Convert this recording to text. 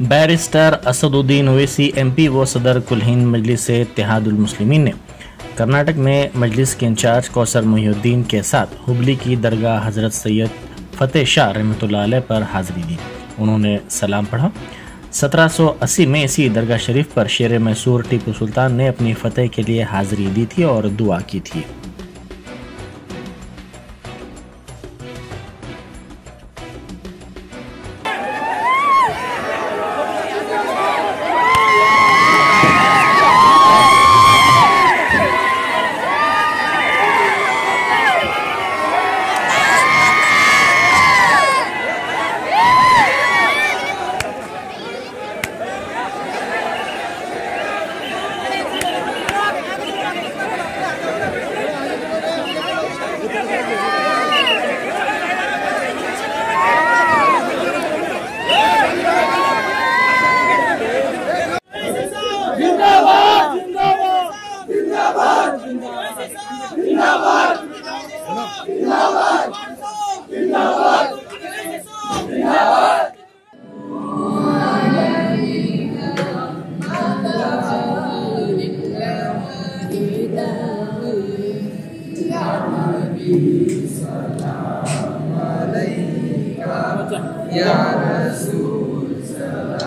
Barrister Asaduddin Owaisi MP व सदर कुल हिंद मजलिस इत्तेहादुल मुस्लिमीन ने कर्नाटक में मजलिस के इंचार्ज कौसर मोहिउद्दीन के साथ हुबली की दरगाह हज़रत सैयद फ़तेह शाह रहमतुल्लाह अलैह पर हाज़िरी दी। उन्होंने सलाम पढ़ा। 1780 में इसी दरगाह शरीफ पर शेर मैसूर टीपू सुल्तान ने अपनी फ़तेह के लिए हाज़िरी दी थी और दुआ की थी। या रसूल सलाम